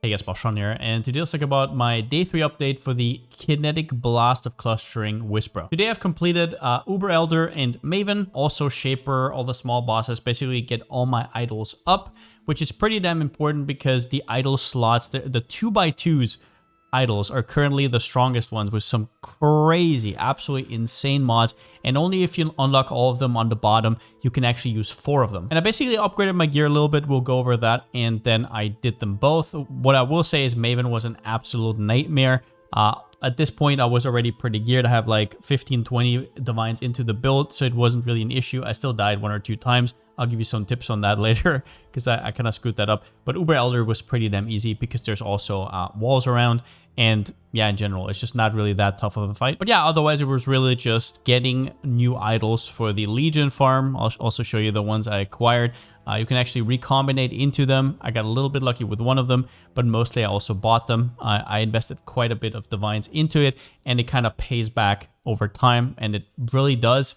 Hey guys, Palsteron here, and today let's talk about my day 3 update for the Kinetic Blast of Clustering Whisper. Today I've completed Uber Elder and Maven, also Shaper, all the small bosses, basically get all my idols up, which is pretty damn important because the idol slots, the 2x2s idols are currently the strongest ones with some crazy, absolutely insane mods, and only if you unlock all of them on the bottom, you can actually use 4 of them. And I basically upgraded my gear a little bit, we'll go over that, and then I did them both. What I will say is Maven was an absolute nightmare. At this point, I was already pretty geared. I have like 15-20 divines into the build, so it wasn't really an issue. I still died 1 or 2 times. I'll give you some tips on that later because I kind of screwed that up. But Uber Elder was pretty damn easy because there's also walls around. And yeah, in general, it's just not really that tough of a fight. But yeah, otherwise it was really just getting new idols for the Legion farm. I'll also show you the ones I acquired. You can actually recombinate into them. I got a little bit lucky with one of them, but mostly I also bought them. I invested quite a bit of divines into it, and it kind of pays back over time, and it really does.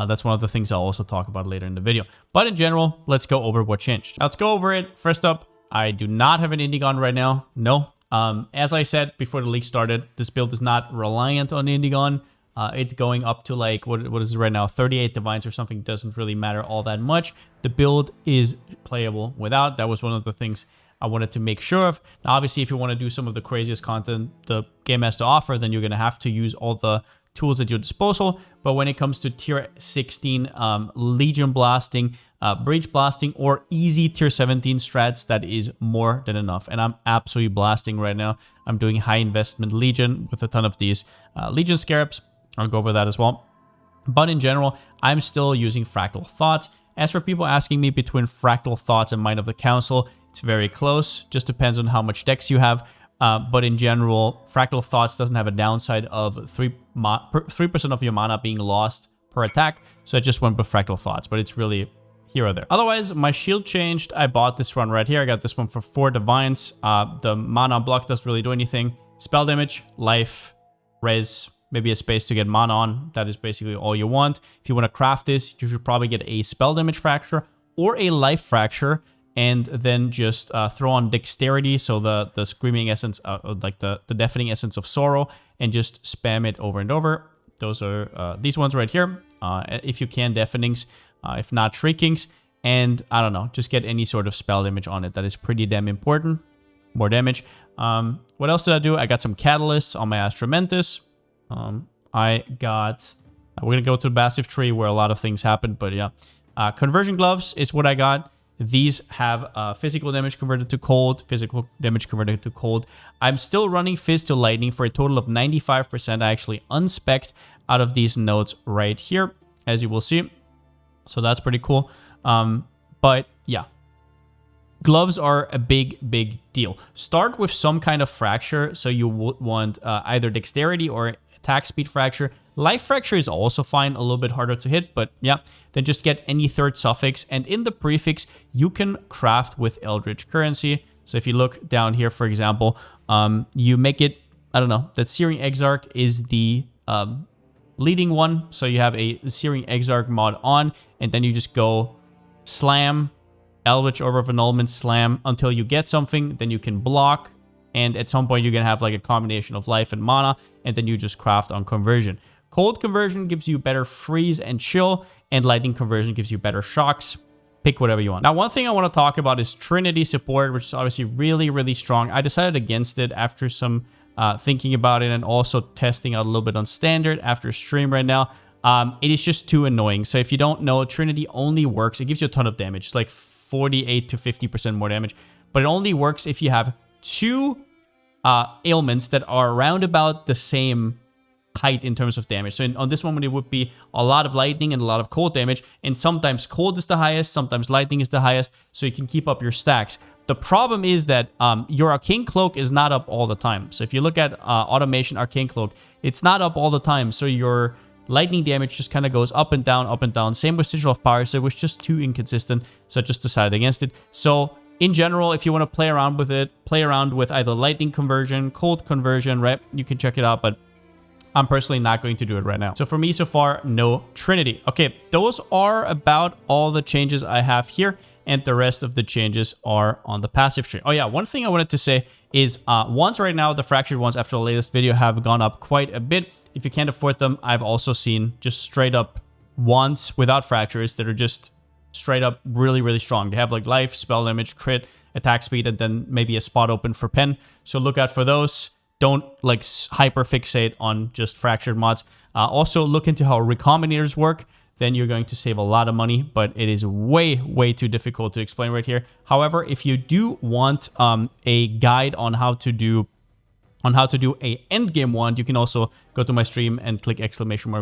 That's one of the things I'll also talk about later in the video. But in general, let's go over what changed. Let's go over it. First up, I do not have an Indigon right now. No. As I said before the leak started, this build is not reliant on Indigon. It's going up to like, what is it right now? 38 divines or something. Doesn't really matter all that much. The build is playable without. That was one of the things I wanted to make sure of. Now, obviously, if you want to do some of the craziest content the game has to offer, then you're going to have to use all the tools at your disposal. But when it comes to tier 16 Legion blasting, breach blasting, or easy tier 17 strats, that is more than enough. And I'm absolutely blasting right now. I'm doing high investment Legion with a ton of these Legion scarabs. I'll go over that as well. But in general, I'm still using Fractal Thoughts. As for people asking me between Fractal Thoughts and Mind of the Council, it's very close. Just depends on how much dex you have. But in general, Fractal Thoughts doesn't have a downside of 3% of your mana being lost per attack. So I just went with Fractal Thoughts, but it's really here or there. Otherwise, my shield changed. I bought this one right here. I got this one for 4 divines. The mana block doesn't really do anything. Spell damage, life, res, maybe a space to get mana on. That is basically all you want. If you want to craft this, you should probably get a spell damage fracture or a life fracture, and then just throw on dexterity, so the screaming essence, like the deafening essence of sorrow, and just spam it over and over. Those are these ones right here. If you can, deafenings, if not shriekings, and I don't know, just get any sort of spell damage on it. That is pretty damn important. More damage. What else did I do? I got some catalysts on my Astramentus. I got, we're gonna go to the massive tree where a lot of things happen, but yeah. Conversion gloves is what I got. These have physical damage converted to cold, physical damage converted to cold. I'm still running Fizz to Lightning for a total of 95%. I actually unspec'd out of these nodes right here, as you will see. So that's pretty cool. But yeah, gloves are a big deal. Start with some kind of fracture. So you would want either dexterity or attack speed fracture. Life fracture is also fine, a little bit harder to hit, but yeah. Then just get any third suffix, and in the prefix, you can craft with Eldritch Currency. So if you look down here, for example, you make it, I don't know, that Searing Exarch is the leading one. So you have a Searing Exarch mod on, and then you just go slam, Eldritch Orb of Annulment, slam until you get something, then you can block. And at some point, you're going to have like a combination of life and mana, and then you just craft on conversion. Cold conversion gives you better freeze and chill, and lightning conversion gives you better shocks. Pick whatever you want. Now, one thing I want to talk about is Trinity support, which is obviously really strong. I decided against it after some thinking about it, and also testing out a little bit on standard after stream right now. It is just too annoying. So if you don't know, Trinity only works, it gives you a ton of damage. It's like 48 to 50% more damage, but it only works if you have 2 ailments that are around about the same height in terms of damage. So on this moment, it would be a lot of lightning and a lot of cold damage, and sometimes cold is the highest, sometimes lightning is the highest, so you can keep up your stacks. The problem is that your Arcane Cloak is not up all the time. So if you look at Automation Arcane Cloak, it's not up all the time, so your lightning damage just kind of goes up and down, up and down. Same with Sigil of Power, so it was just too inconsistent, so I just decided against it. So in general, if you want to play around with it, play around with either lightning conversion, cold conversion, right? You can check it out, but I'm personally not going to do it right now. So for me so far, no Trinity. Okay, those are about all the changes I have here. and the rest of the changes are on the passive tree. Oh yeah, one thing I wanted to say is ones right now, the fractured ones after the latest video have gone up quite a bit. If you can't afford them, I've also seen just straight up ones without fractures that are just straight up really, really strong. They have like life, spell damage, crit, attack speed, and then maybe a spot open for pen. So look out for those. Don't like hyper fixate on just fractured mods. Also look into how recombinators work. Then you're going to save a lot of money, but it is way, way too difficult to explain right here. However, if you do want a guide on how to do a endgame wand, you can also go to my stream and click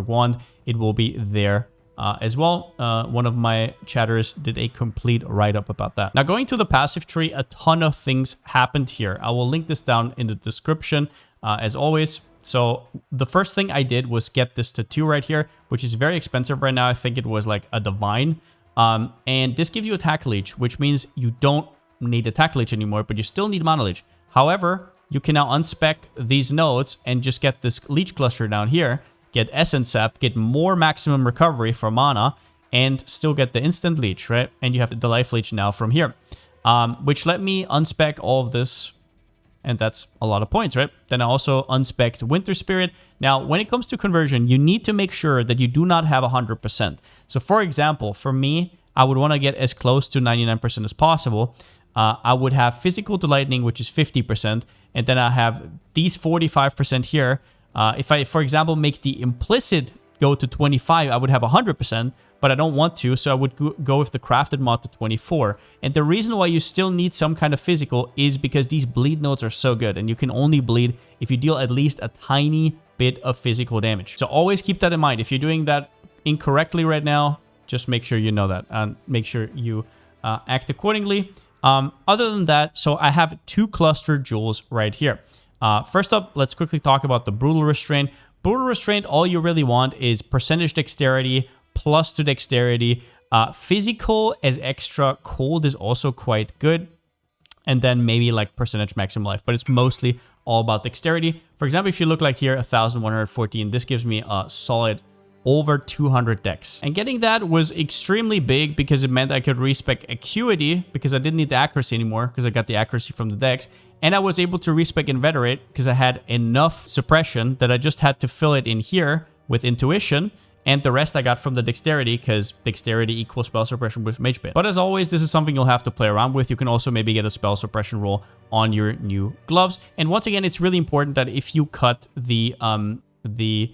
!wand. It will be there as well. One of my chatters did a complete write-up about that. Now, going to the passive tree, a ton of things happened here. I will link this down in the description as always. So the first thing I did was get this tattoo right here, which is very expensive right now. I think it was like a divine. And this gives you attack leech, which means you don't need attack leech anymore, but you still need mana leech. However, you can now unspec these nodes and just get this leech cluster down here, get essence sap, get more maximum recovery for mana, and still get the instant leech, right? And you have the life leech now from here, which let me unspec all of this. And that's a lot of points, right? Then I also unspec'd Winter Spirit. Now, when it comes to conversion, you need to make sure that you do not have 100%. So for example, for me, I would want to get as close to 99% as possible. I would have physical to lightning, which is 50%. And then I have these 45% here. If I, for example, make the implicit go to 25, I would have 100%, but I don't want to, so I would go with the crafted mod to 24. And the reason why you still need some kind of physical is because these bleed nodes are so good, and you can only bleed if you deal at least a tiny bit of physical damage. So always keep that in mind. If you're doing that incorrectly right now, just make sure you know that, and make sure you act accordingly. Other than that, so I have 2 cluster jewels right here. First up, let's quickly talk about the Brutal Restraint. Brutal Restraint, all you really want is percentage dexterity, plus to dexterity. Physical as extra, cold is also quite good. And then maybe like percentage maximum life, but it's mostly all about dexterity. For example, if you look like here, 1114, this gives me a solid over 200 dex. And getting that was extremely big because it meant I could respec acuity because I didn't need the accuracy anymore because I got the accuracy from the dex. And I was able to respec inveterate because I had enough suppression that I just had to fill it in here with intuition. And the rest I got from the dexterity because dexterity equals spell suppression with mage bit. But as always, this is something you'll have to play around with. You can also maybe get a spell suppression roll on your new gloves. And once again, it's really important that if you cut the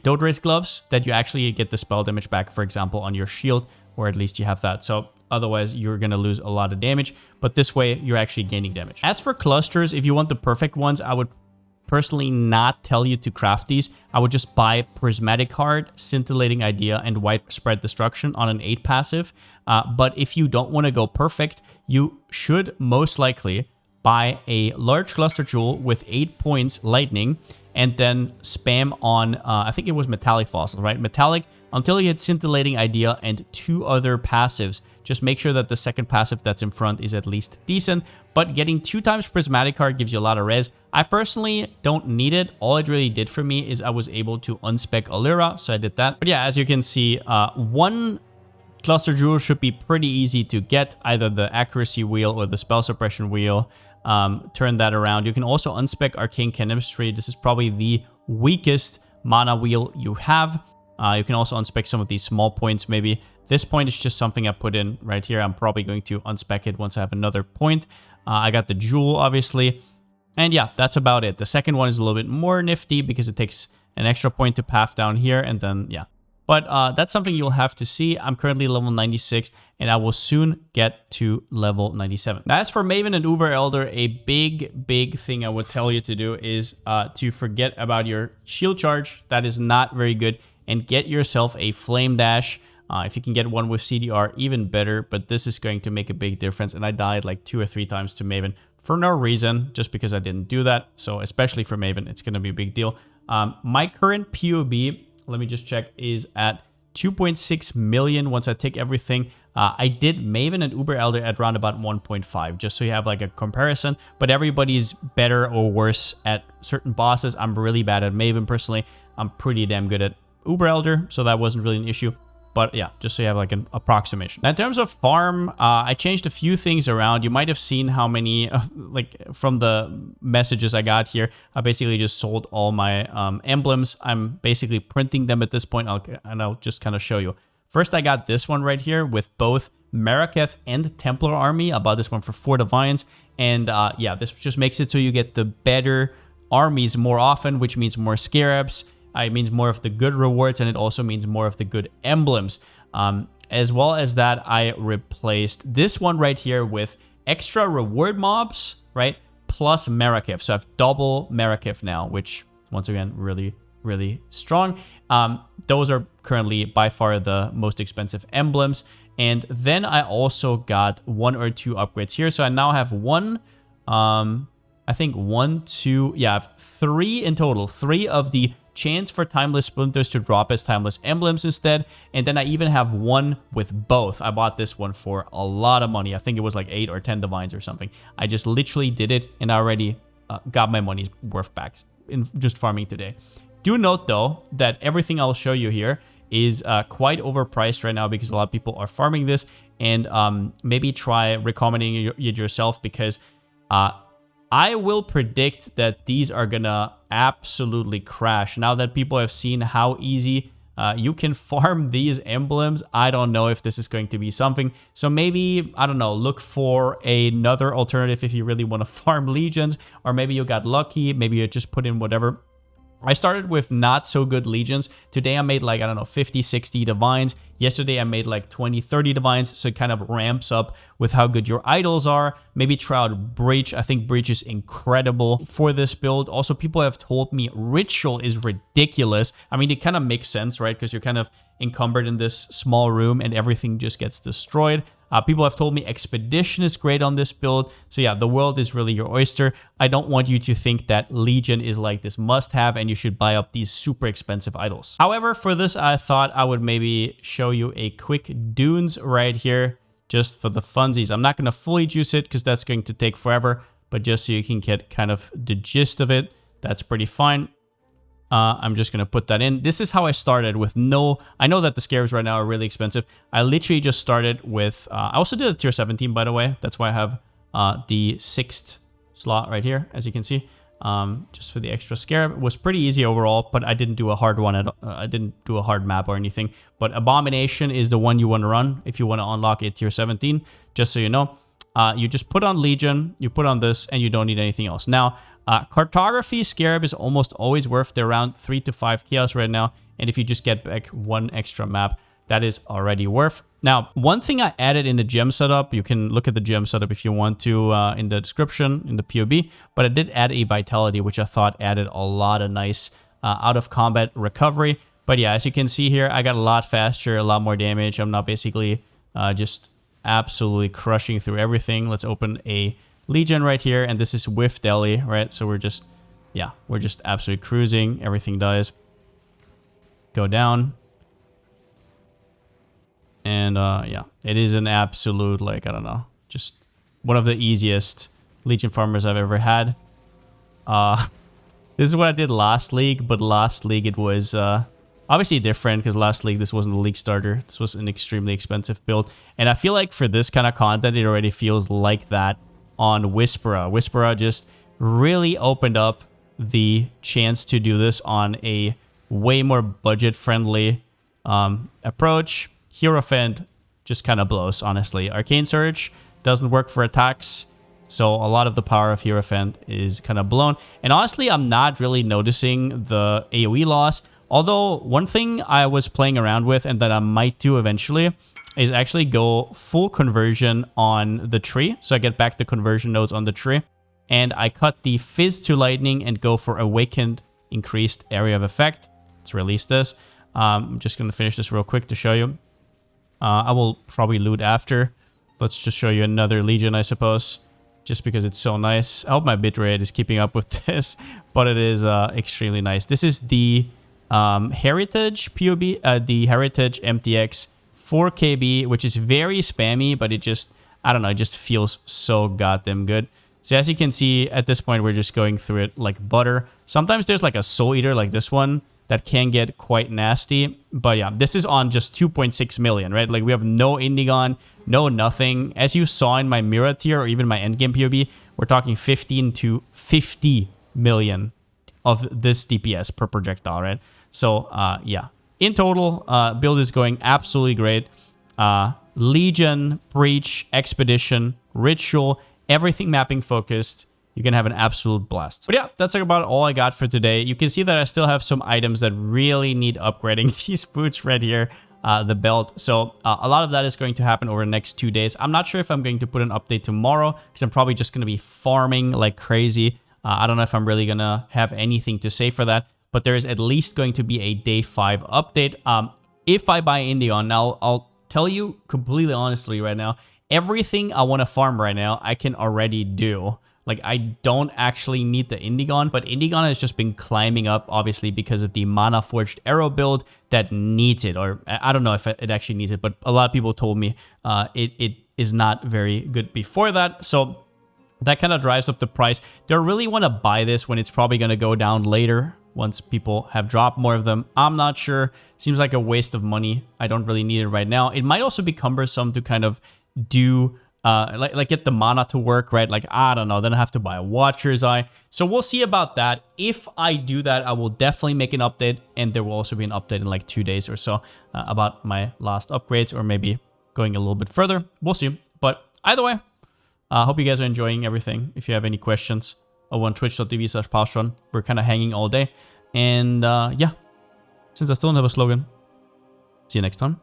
Dodre's gloves, that you actually get the spell damage back, for example, on your shield, or at least you have that. So otherwise, you're going to lose a lot of damage. But this way, you're actually gaining damage. As for clusters, if you want the perfect ones, I would personally not tell you to craft these. I would just buy Prismatic Heart, Scintillating Idea, and Widespread Destruction on an 8 passive. But if you don't want to go perfect, you should most likely buy a large cluster jewel with 8 points lightning, and then spam on, I think it was Metallic Fossil, right? Metallic until you hit Scintillating Idea and 2 other passives. Just make sure that the second passive that's in front is at least decent. But getting 2 times Prismatic Heart gives you a lot of res. I personally don't need it. All it really did for me is I was able to unspec Allura, so I did that. But yeah, as you can see, 1 cluster jewel should be pretty easy to get, either the accuracy wheel or the spell suppression wheel. Turn that around. You can also unspec Arcane Chemistry. This is probably the weakest mana wheel you have. You can also unspec some of these small points maybe. This point is just something I put in right here. I'm probably going to unspec it once I have another point. I got the jewel, obviously. And yeah, that's about it. The second one is a little bit more nifty because it takes an extra point to path down here. And then, yeah. But that's something you'll have to see. I'm currently level 96, and I will soon get to level 97. Now, as for Maven and Uber Elder, a big thing I would tell you to do is to forget about your shield charge. That is not very good. And get yourself a Flame Dash. If you can get one with CDR, even better. But this is going to make a big difference. And I died like 2 or 3 times to Maven for no reason, just because I didn't do that. So especially for Maven, it's going to be a big deal. My current POB, let me just check, is at 2.6 million once I take everything. I did Maven and Uber Elder at around about 1.5, just so you have like a comparison. But everybody's better or worse at certain bosses. I'm really bad at Maven personally. I'm pretty damn good at Uber Elder, so that wasn't really an issue. But yeah, just so you have like an approximation. Now, in terms of farm, I changed a few things around. You might have seen how many, like from the messages I got here, I basically just sold all my emblems. I'm basically printing them at this point, and I'll just kind of show you. First, I got this one right here with both Maraketh and Templar army. I bought this one for 4 divines. And yeah, this just makes it so you get the better armies more often, which means more scarabs. It means more of the good rewards, and it also means more of the good emblems. As well as that, I replaced this one right here with extra reward mobs, right? Plus Maraketh. So I have double Maraketh now, which once again, really strong. Those are currently by far the most expensive emblems. And then I also got 1 or 2 upgrades here. So I now have I think 1, 2, yeah, I have 3 in total. 3 of the chance for Timeless Splinters to drop as Timeless Emblems instead. And then I even have 1 with both. I bought this one for a lot of money. I think it was like 8 or 10 divines or something. I just literally did it, and I already got my money's worth back in just farming today. Do note, though, that everything I'll show you here is quite overpriced right now because a lot of people are farming this. And maybe try recommending it yourself, because I will predict that these are gonna absolutely crash. Now that people have seen how easy you can farm these emblems, I don't know if this is going to be something. So maybe, I don't know, look for another alternative if you really want to farm legions, or maybe you got lucky, maybe you just put in whatever. I started with not so good legions. Today I made like, I don't know, 50, 60 divines. Yesterday I made like 20, 30 divines. So it kind of ramps up with how good your idols are. Maybe try out Breach. I think Breach is incredible for this build. Also, people have told me Ritual is ridiculous. I mean, it kind of makes sense, right? Because you're kind of encumbered in this small room and everything just gets destroyed. People have told me Expedition is great on this build. So yeah, the world is really your oyster. I don't want you to think that Legion is like this must-have and you should buy up these super expensive idols. However, for this, I thought I would maybe show you a quick Dunes right here, just for the funsies. I'm not going to fully juice it because that's going to take forever, but just so you can get kind of the gist of it, that's pretty fine. I'm just going to put that in. This is how I started with no... I know that the scarabs right now are really expensive. I literally just started with... I also did a tier 17, by the way. That's why I have the 6th slot right here, as you can see. Just for the extra scarab. It was pretty easy overall, but I didn't do a hard one. I didn't do a hard map or anything. But Abomination is the one you want to run if you want to unlock a tier 17, just so you know. You just put on Legion, you put on this, and you don't need anything else. Now, Cartography Scarab is almost always worth. They're around 3 to 5 chaos right now. And if you just get back 1 extra map, that is already worth. Now, one thing I added in the gem setup, you can look at the gem setup if you want to in the description, in the POB, but I did add a Vitality, which I thought added a lot of nice out of combat recovery. But yeah, as you can see here, I got a lot faster, a lot more damage. I'm not basically just absolutely crushing through everything. Let's open a Legion right here, and this is with Delhi, right? So we're just, yeah, we're just absolutely cruising. Everything dies. Go down. And yeah, it is an absolute, like, I don't know, just one of the easiest Legion farmers I've ever had. This is what I did last league, but last league it was obviously different because last league this wasn't a league starter. This was an extremely expensive build. And I feel like for this kind of content, it already feels like that on Whisperer. Whisperer just really opened up the chance to do this on a way more budget-friendly approach. Hierophant just kind of blows, honestly. Arcane Surge doesn't work for attacks, so a lot of the power of Hierophant is kind of blown. And honestly, I'm not really noticing the AoE loss. Although, one thing I was playing around with and that I might do eventually is actually go full conversion on the tree. So I get back the conversion nodes on the tree. And I cut the Fizz to Lightning and go for Awakened Increased Area of Effect. Let's release this. I'm just going to finish this real quick to show you. I will probably loot after. Let's just show you another Legion, I suppose. Just because it's so nice. I hope my bitrate is keeping up with this. But it is extremely nice. This is the Heritage POB, the Heritage MTX 4KB, which is very spammy, but it just, I don't know, it just feels so goddamn good. So as you can see, at this point, we're just going through it like butter. Sometimes there's like a Soul Eater like this one that can get quite nasty. But yeah, this is on just 2.6 million, right? Like we have no Indigon, no nothing. As you saw in my Mira tier or even my Endgame POB, we're talking 15 to 50 million of this DPS per projectile, right? So yeah, in total, build is going absolutely great. Legion, Breach, Expedition, Ritual, everything mapping focused. You can have an absolute blast. But yeah, that's like about all I got for today. You can see that I still have some items that really need upgrading. These boots right here, the belt. So a lot of that is going to happen over the next 2 days. I'm not sure if I'm going to put an update tomorrow because I'm probably just going to be farming like crazy. I don't know if I'm really going to have anything to say for that, but there is at least going to be a day 5 update. If I buy Indion, now I'll tell you completely honestly right now, everything I want to farm right now, I can already do. Like, I don't actually need the Indigon, but Indigon has just been climbing up, obviously, because of the Mana Forged Arrow build that needs it. Or, I don't know if it actually needs it, but a lot of people told me it is not very good before that. So, that kind of drives up the price. Do I really want to buy this when it's probably going to go down later once people have dropped more of them? I'm not sure. Seems like a waste of money. I don't really need it right now. It might also be cumbersome to kind of do... like get the mana to work, right? Like, I don't know, then I have to buy a Watcher's Eye. So we'll see about that. If I do that, I will definitely make an update, and there will also be an update in like 2 days or so about my last upgrades, or maybe going a little bit further. We'll see. But either way, I hope you guys are enjoying everything. If you have any questions, over on twitch.tv/Palsteron. We're kind of hanging all day. And yeah, since I still don't have a slogan, see you next time.